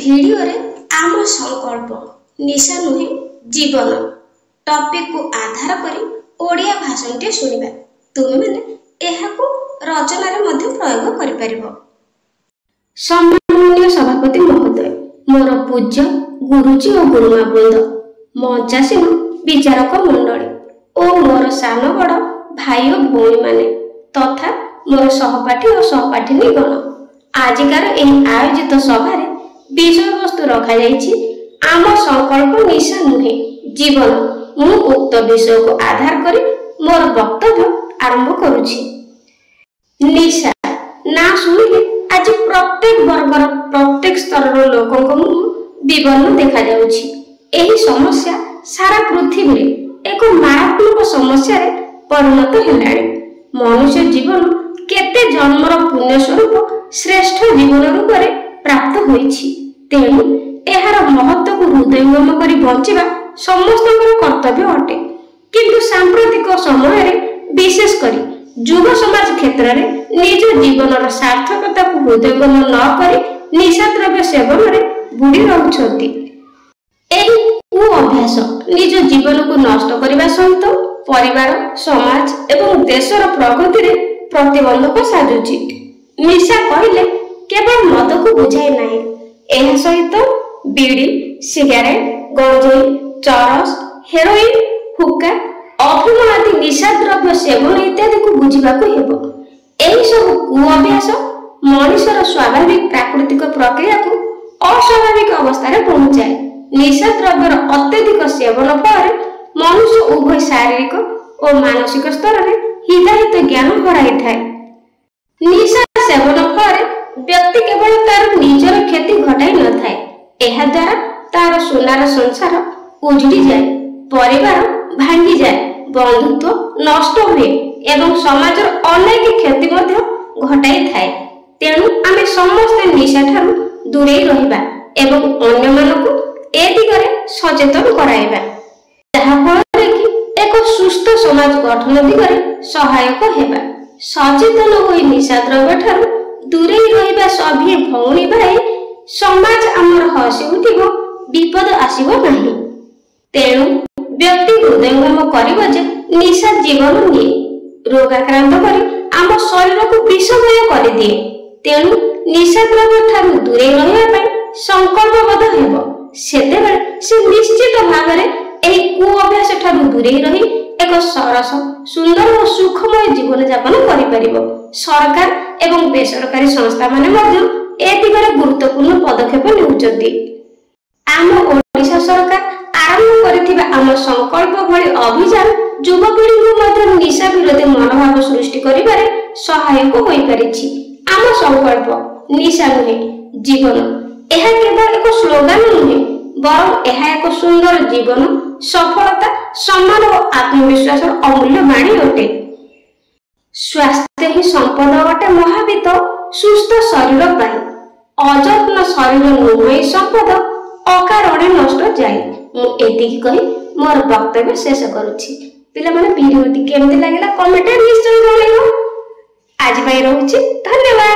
Video रे आम संकल्प निशा नुहे जीवन टॉपिक को आधार करी ओडिया भाषण टे सुनिबा। तुमे माने एहाको रचना रे मध्ये प्रयोग करि परिबो। सम्माननीय सभापति महोदय, मोर पूज्य गुरुजी और गुरुमा वृंद, मंचासीन विचारक मंडली और मोर सान बड़ भाई और भौणी माने तथा मोर सहपाठी और सहपाठिनी गण, आजिकार एही आयोजित सभारे विषय वस्तु रखा जाइछि आम संकल्प निशा नुहे जीवन। मु उक्त विषय को आधार करी मोर वक्तव्य आरंभ करुछि। निशा ना सुनिले आज प्रत्येक वर्गर प्रत्येक स्तर लोकंक मुह विवरण देखा जाउछि। एही समस्या सारा पृथ्वी रे एक मारात्मक समस्या रे परिणत हेलाणी। मनुष्य जीवन केते जन्मर पुण्य स्वरूप श्रेष्ठ जीवन रूप रे प्राप्त होइछि। तेणु एहार महत्व को हृदयंगम करी बंचिबा समस्तकर कर्तव्य अटे। किंतु सांप्रतिक समय रे विशेष करी युवा समाज क्षेत्र रे निज जीवनर सार्थकता को हृदयंगम न करी निशा द्रव्य सेवन रे बुड़ी रहउछंती। एही कु अभ्यास निज जीवन को नष्ट करिबा सहित परिवार समाज एवं देशर प्रगति रे प्रतिबंधक साजुछि। निशा कहिले केवल मद को बुझाए नाही, एहा सहित बीड़ी सिगारेट गंजेई चरस हेरोइन हुक्का अफिम आदि निशा द्रव्य सेवन इत्यादि को बुझिबाकू हेबो। एही सब कुअभ्यास मनुष्यर स्वाभाविक प्राकृतिक प्रक्रिया को अस्वाभाविक अवस्था रे पहुंचाए। निशा द्रव्यर अत्यधिक सेवन फल मनुष्य उभय शारीरिक और मानसिक स्तर रे हिताहित ज्ञान हराई थाए। निशा सेवन फल व्यक्ति केवल तार निजर क्षति घटाई न थाए, एहा द्वारा तार सोनार संसार उजड़ी जाए, परिवार भांगी जाए, बंधुत्व नष्ट हुए एवं समाजर अनेक क्षति मध्य घटाई थाए। तेणु आमे समस्त निशा ठारू दूरेई रहिबा एवं अन्य मानकु ए दिगरे सचेतन कराइबा, जहा फଳରେ कि एक सुस्थ समाज गठन दिगरे सहायक हेबा। सचेतन होई निशा द्रव्य ठारू दूरेई रहिबा सभी भौणी भाई समाज आमर हसी उठिबो, विपद आसीबो नाही। तेणु व्यक्ति हृदयंगम करिबो जे निशा जीवन निये, रोगाक्रांत करी आम शरीर को विषमय करि दिए। तेणु निशा द्रव्य ठारू दूरेई रहिबा पई संकल्पबद्ध हेबो। सेतेबेले से निश्चित भाବରେ एही कु अभ्यास ठारू दूरेई रही एक सरस सुंदर और सुखमय जीवन यापन करि परिबो। सरकार एवं बेसरकारी संस्था माने मध्ये ए दिगरे गुरुत्वपूर्ण पदक्षेप नेउचंती। आम ओडिशा सरकार आरंभ करिथिबा आम संकल्प भଳି अभियान युवपीढ़ी को मध्ये निशा विरोधी मनोभाव सृष्टि करिबारे सहायक होई परिछि। आम संकल्प निशा नुहे जीवन एहा केवल एक स्लोगान नुहे, बरं एहा एक सुंदर जीवन सफलता सम्मान और आत्मविश्वास अमूल्य बाणी अटे। स्वास्थ्य ही संपद अटे महावित सुस्थ शरीर पाई, अजत्न शरीर नुहे संपद अकारणे नष्ट जाए। मु एतिकी कहि मोर वक्तव्य शेष करूछि। पिला माने वीडियोटी केमति लागिला कमेंट निश्चय जणाइबो। आज पई रहउछि, धन्यवाद।